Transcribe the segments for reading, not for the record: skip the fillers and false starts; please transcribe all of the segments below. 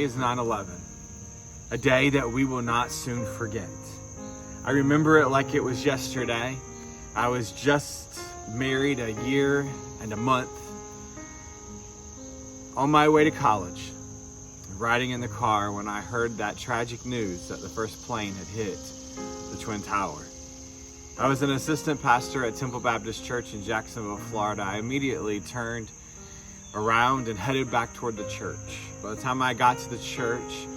is 9/11, a day that we will not soon forget. I remember it like it was yesterday. I was just married a year and a month, on my way to college, riding in the car when I heard that tragic news that the first plane had hit the Twin Towers. I was an assistant pastor at Temple Baptist Church in Jacksonville, Florida. I immediately turned around and headed back toward the church. By the time I got to the church,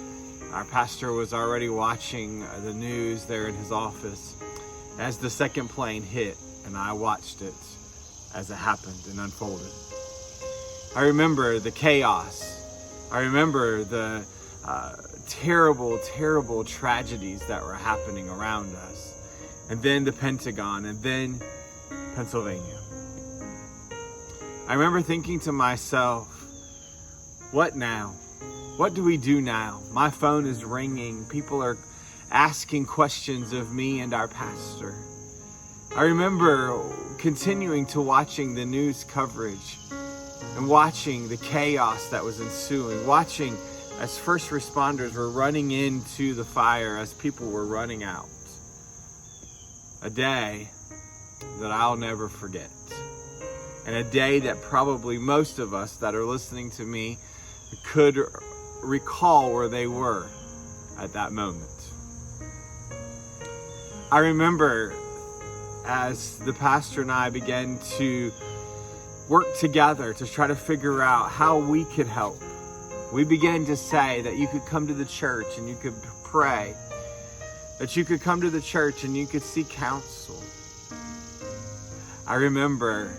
our pastor was already watching the news there in his office as the second plane hit, and I watched it as it happened and unfolded. I remember the chaos. I remember the terrible, terrible tragedies that were happening around us. And then the Pentagon, and then Pennsylvania. I remember thinking to myself, what now? What do we do now? My phone is ringing. People are asking questions of me and our pastor. I remember continuing to watching the news coverage and watching the chaos that was ensuing, watching as first responders were running into the fire, as people were running out. A day that I'll never forget. And a day that probably most of us that are listening to me could recall where they were at that moment. I remember as the pastor and I began to work together to try to figure out how we could help. We began to say that you could come to the church and you could pray, that you could come to the church and you could seek counsel. I remember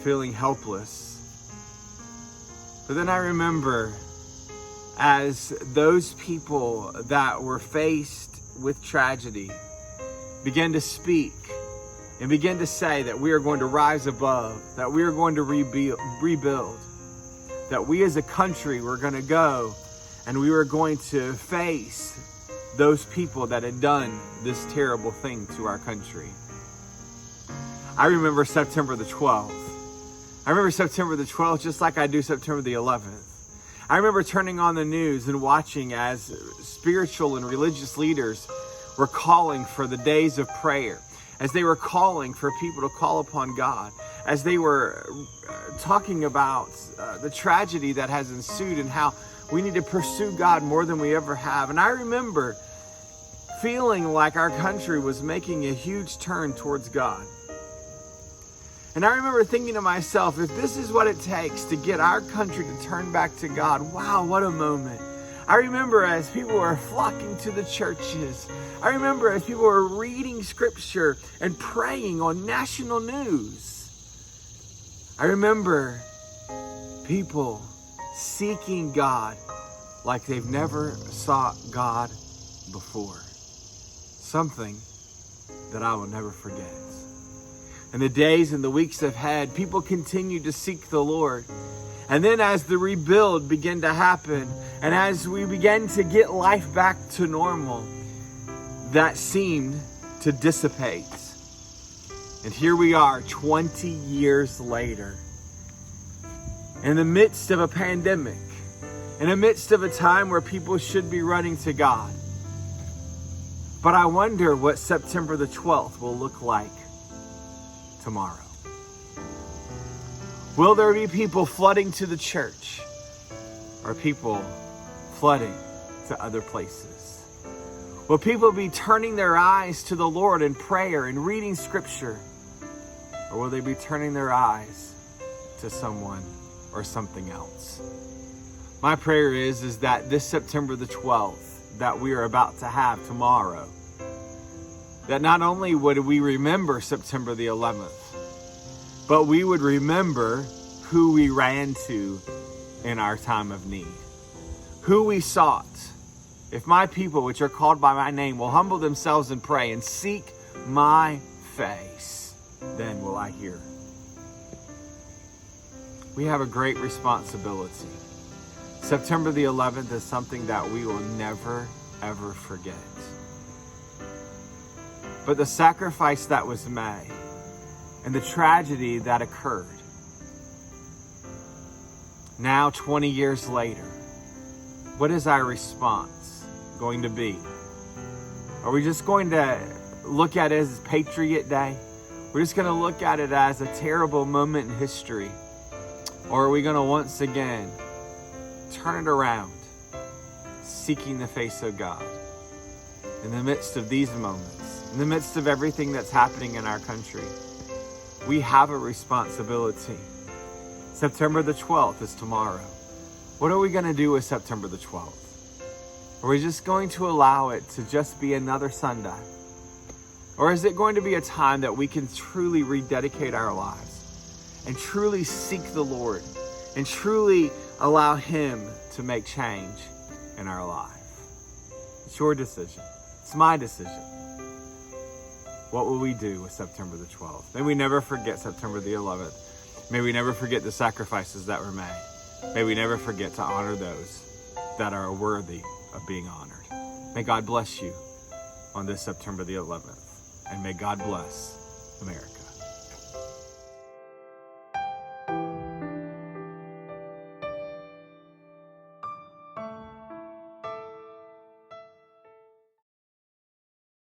feeling helpless. But then I remember as those people that were faced with tragedy began to speak and began to say that we are going to rise above, that we are going to rebuild, that we as a country were going to go and we were going to face those people that had done this terrible thing to our country. I remember September the 12th. I remember September the 12th just like I do September the 11th. I remember turning on the news and watching as spiritual and religious leaders were calling for the days of prayer, as they were calling for people to call upon God, as they were talking about the tragedy that has ensued and how we need to pursue God more than we ever have. And I remember feeling like our country was making a huge turn towards God. And I remember thinking to myself, if this is what it takes to get our country to turn back to God, wow, what a moment. I remember as people were flocking to the churches. I remember as people were reading scripture and praying on national news. I remember people seeking God like they've never sought God before. Something that I will never forget. In the days and the weeks ahead, people continued to seek the Lord. And then as the rebuild began to happen, and as we began to get life back to normal, that seemed to dissipate. And here we are 20 years later, in the midst of a pandemic, in the midst of a time where people should be running to God. But I wonder what September the 12th will look like tomorrow. Will there be people flooding to the church, or people flooding to other places? Will people be turning their eyes to the Lord in prayer and reading scripture, or will they be turning their eyes to someone or something else? My prayer is that this September the 12th that we are about to have tomorrow, that not only would we remember September the 11th, but we would remember who we ran to in our time of need, who we sought. If my people, which are called by my name, will humble themselves and pray and seek my face, then will I hear. We have a great responsibility. September the 11th is something that we will never, ever forget. But the sacrifice that was made and the tragedy that occurred, now 20 years later, what is our response going to be? Are we just going to look at it as Patriot Day? We're just going to look at it as a terrible moment in history? Or are we going to once again turn it around, seeking the face of God in the midst of these moments, in the midst of everything that's happening in our country? We have a responsibility. September the 12th is tomorrow. What are we going to do with September the 12th? Are we just going to allow it to just be another Sunday? Or is it going to be a time that we can truly rededicate our lives and truly seek the Lord and truly allow Him to make change in our life? It's your decision. It's my decision. What will we do with September the 12th? May we never forget September the 11th. May we never forget the sacrifices that were made. May we never forget to honor those that are worthy of being honored. May God bless you on this September the 11th. And may God bless America.